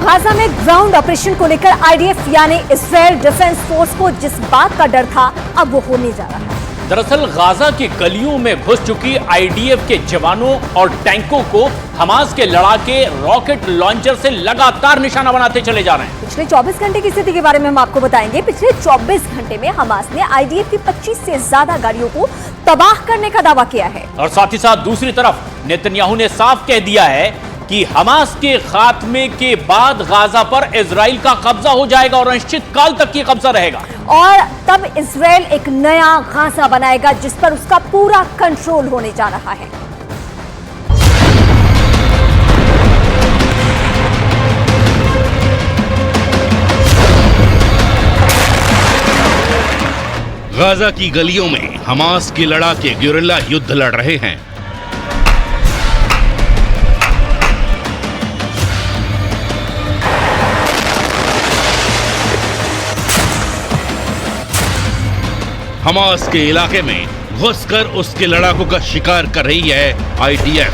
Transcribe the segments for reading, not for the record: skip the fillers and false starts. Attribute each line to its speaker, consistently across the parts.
Speaker 1: Gaza में ground operation को लेकर आईडीएफ यानी इजराइल डिफेंस फोर्स को जिस बात का डर था अब वो होने जा रहा है।
Speaker 2: दरअसल गाजा की गलियों में घुस चुकी आईडीएफ के जवानों और टैंकों को हमास के लड़ाके रॉकेट लॉन्चर से लगातार निशाना बनाते चले जा रहे हैं।
Speaker 1: पिछले 24 घंटे की स्थिति के बारे में हम आपको बताएंगे। पिछले 24 घंटे में हमास ने आईडीएफ की 25 से ज्यादा गाड़ियों को तबाह करने का दावा किया है।
Speaker 2: और साथ ही साथ दूसरी तरफ नेतन्याहू ने साफ कह दिया है कि हमास के खात्मे के बाद गाजा पर इजराइल का कब्जा हो जाएगा और अनिश्चित काल तक ये कब्जा रहेगा।
Speaker 1: और तब इजराइल एक नया गाजा बनाएगा जिस पर उसका पूरा कंट्रोल होने जा रहा है।
Speaker 3: गाजा की गलियों में हमास के लड़ाके गेरिल्ला युद्ध लड़ रहे हैं। हमास के इलाके में घुसकर उसके लड़ाकों का शिकार कर रही है आईडीएफ।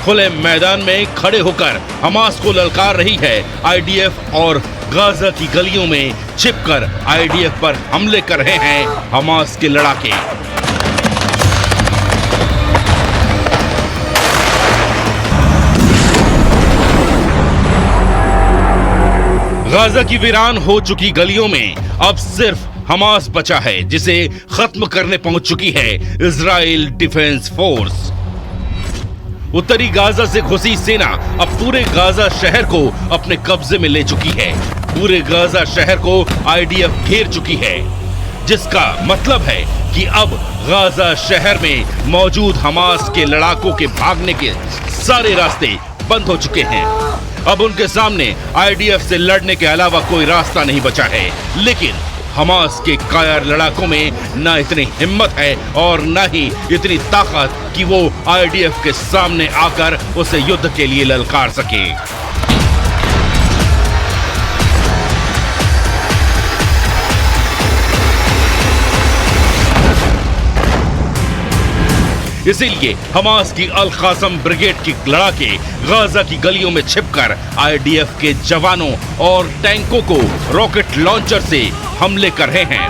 Speaker 3: खुले मैदान में खड़े होकर हमास को ललकार रही है आईडीएफ और गाजा की गलियों में छिपकर आईडीएफ पर हमले कर रहे हैं हमास के लड़ाके। गाजा की वीरान हो चुकी गलियों में अब सिर्फ हमास बचा है जिसे खत्म करने पहुंच चुकी है इजराइल डिफेंस फोर्स। उत्तरी गाजा से घुसी सेना अब पूरे गाजा शहर को अपने कब्जे में ले चुकी है। पूरे गाजा शहर को आईडीएफ घेर चुकी है, जिसका मतलब है कि अब गाजा शहर में मौजूद हमास के लड़ाकों के भागने के सारे रास्ते बंद हो चुके हैं। अब उनके सामने आईडीएफ से लड़ने के अलावा कोई रास्ता नहीं बचा है। लेकिन हमास के कायर लड़ाकों में न इतनी हिम्मत है और न ही इतनी ताकत कि वो आईडीएफ के सामने आकर उसे युद्ध के लिए ललकार सके। इसीलिए हमास की अल कासम ब्रिगेड की लड़ाके गाजा की गलियों में छिपकर आईडीएफ के जवानों और टैंकों को रॉकेट लॉन्चर से हमले कर रहे हैं।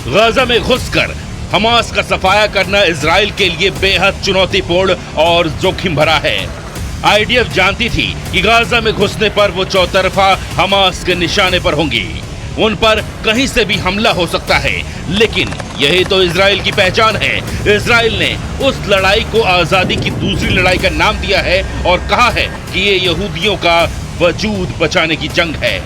Speaker 3: गाजा में घुसकर हमास का सफाया करना इजराइल के लिए बेहद चुनौतीपूर्ण और जोखिम भरा है। आईडीएफ जानती थी कि गाजा में घुसने पर वो चौतरफा हमास के निशाने पर होंगी, उन पर कहीं से भी हमला हो सकता है। लेकिन यही तो इजराइल की पहचान है। इजराइल ने उस लड़ाई को आजादी की दूसरी लड़ाई का नाम दिया है और कहा है कि ये यहूदियों का वजूद बचाने की जंग है।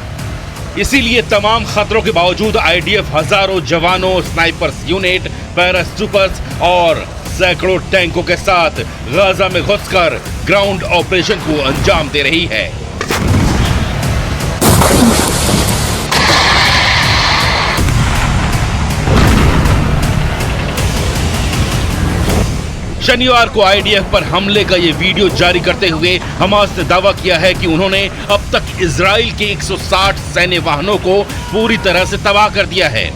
Speaker 3: इसीलिए तमाम खतरों के बावजूद आईडीएफ हजारों जवानों, स्नाइपर्स यूनिट, पैराट्रूपर्स और सैकड़ों टैंकों के साथ गाजा में घुसकर ग्राउंड ऑपरेशन को अंजाम दे रही है। शनिवार को आईडीएफ पर हमले का ये वीडियो जारी करते हुए हमास ने दावा किया है कि उन्होंने अब तक इजराइल के 160 सैन्य वाहनों को पूरी तरह से तबाह कर दिया है।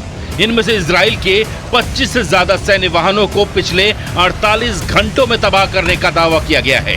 Speaker 3: इनमें से इजराइल के 25 से ज्यादा सैन्य वाहनों को पिछले 48 घंटों में तबाह करने का दावा किया गया है।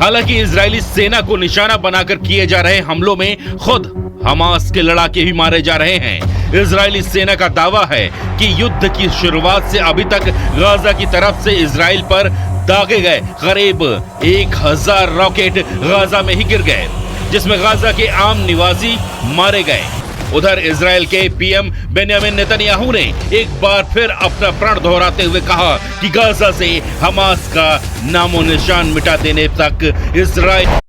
Speaker 3: हालांकि इजरायली सेना को निशाना बनाकर किए जा रहे हमलों में खुद हमास के लड़ाके भी मारे जा रहे हैं। इजरायली सेना का दावा है कि युद्ध की शुरुआत से अभी तक गाजा की तरफ से इजराइल पर दागे गए करीब 1000 रॉकेट गाजा में ही गिर गए, जिसमें गाजा के आम निवासी मारे गए। उधर इजराइल के पीएम बेंयामिन नेतन्याहू ने एक बार फिर अपना प्रण दोहराते हुए कहा कि गाजा से हमास का नामो निशान मिटा देने तक इजराइल